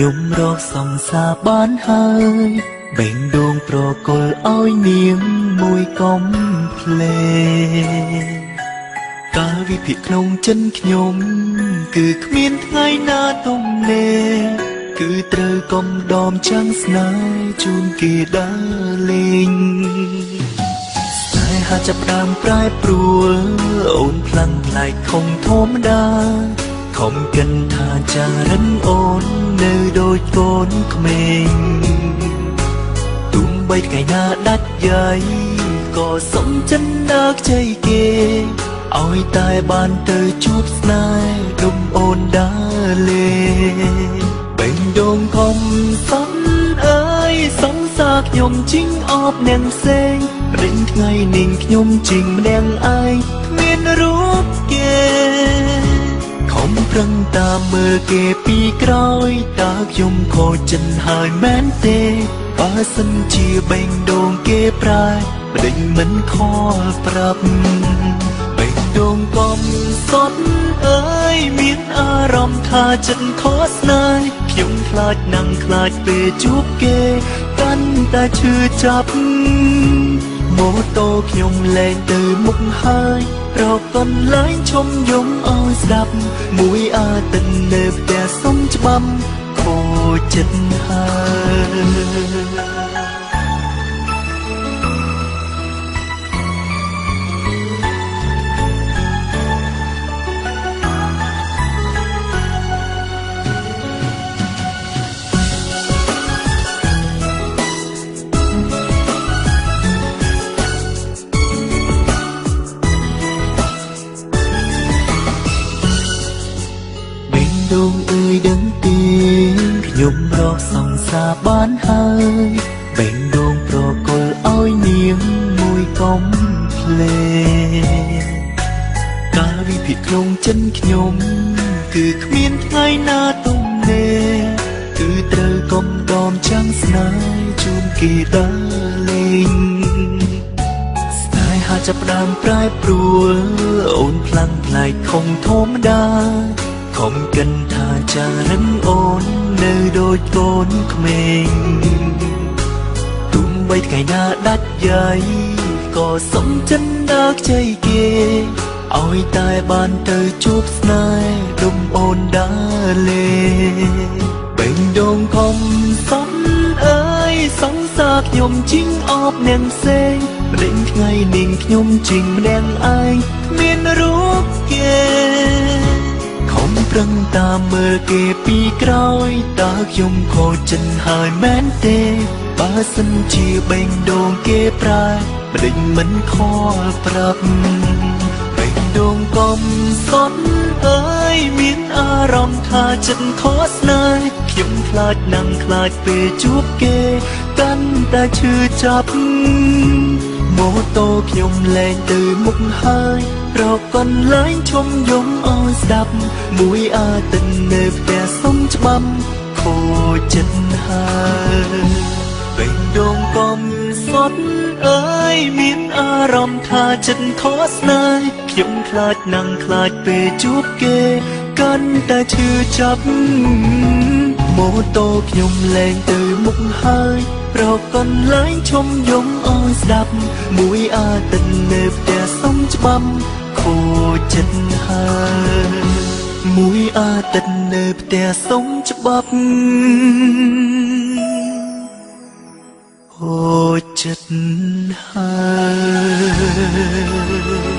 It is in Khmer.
ខ្ញុំរកសង្សារបានហើយបេងដូងប្រគល់ឲ្យនាងមួយកុំភ្លេកាលវិភាគក្នុងចិនខ្ញុំគឺគ្មានថ្ងៃណាទំនេរគឺត្រូវកុំដមចាំងស្នេហ៍ជូនគេដើរលេងស្នេហាចាប់ដើមប្រែប្រួលអូនផ្លាំងផ្លែកខំធម្មតាខំកិនថាចារិនអូននៅដូចកូនក្មេងទុំបីថ្ងៃណាដាច់យាយក៏សុំចិនដើរខ្ចីគេឲ្យតែបានទៅជួបស្នេហ៍ដុំអូនដើរលេបេងដូងខំសំអើយសង្សារខ្ញុំជីងអបនាងផ្សេងព្រិញថ្ងៃនាងខ្ញុំជីងម្នាក់ឯងគ្មានរូបគេខំប្រឹងតាមមើលគេពីក្រោយតើខ្ញុំខូចចិនហើយមែនទេបើសិនជាបេងដូងគេប្រែប្តីមិនខលប្រាប់បេងដូងកុំសត់អើយមានអារម្មណ៍ថាចិត្តខកស្នេហ៍ខ្ញុំខ្លាចណាំងខ្លាចពេលជួបគេកាន់តែឈឺចាប់ម៉ូតូខ្ញុំលែងទៅមុខហើយរកកន្លែងឈំយំឲ្យស្ដាប់មួយអាទិត្យនៅផ្ទះសុំច្បាំខូចចិត្តហើយដងអើយដឹងទេខ្ញុំរកសង្សារបានហើយបេងដូងប្រគល់ឲ្យនាងមួយកុំភ្លេកាលវិភាគក្នុងចិនខ្ញុំគឺគ្មានថ្ងៃណាទំនេរគឺត្រូវកុំដមចាំងស្នេហ៍ជូនគេដើរលេងស្នេហាចាប់ផ្ដើមប្រែប្រួលអូនផ្លាំងផ្លែកខំធម្មតាខំកិនថាចារិនអូននៅដូចកូនក្មេងទុំបីថ្ងៃណាដាច់យាយក៏សុំចិនដើរខ្ចីគេឲ្យតែបានទៅជួបស្នេហ៍ដុំអូនដើរលេបេងដូងខំសំអើយសង្សារខ្ញុំជីងអបនាងផ្សេងព្រិញថ្ងៃនាងខ្ញុំជីងម្នាក់ឯងគ្មានរូបគេប្រឹងតាមមើលគេពីក្រោយតើខ្ញុំខូចចិនហើយមែនទេបើសិនជាបេងដូងគេប្រែប្តីមិនខលប្រាប់បេងដូងកុំសត់អើយមានអារម្មណ៍ថាចិត្តខកស្នេហ៍ខ្ញុំខ្លាចណាំងខ្លាចពេលជួបគេកាន់តែឈឺចាប់ម៉ូតូខ្ញុំលែងទៅមុខហើយរកកន្លែងឈំយំឲ្យស្ដាប់មួយអាទិត្យនៅផ្ទះសុំច្បាំខូចចិត្តហើយបេងដូងកុំសត់អើយមានអារម្មណ៍ថាចិត្តខកស្នេហ៍ខ្ញុំខ្លាចណាំងខ្លាចពេលជួបគេកាន់តែឈឺចាប់ម៉ូតូខ្ញុំលែងទៅមុខហើយរកកន្លែងឈំយំឲ្យស្ដាប់មួយអាទិត្យនៅផ្ទះសុំច្បាំខូចចិត្តហើយមួយអាទិត្យនៅផ្ទះសុំច្បាប់ខូចចិត្តហើយ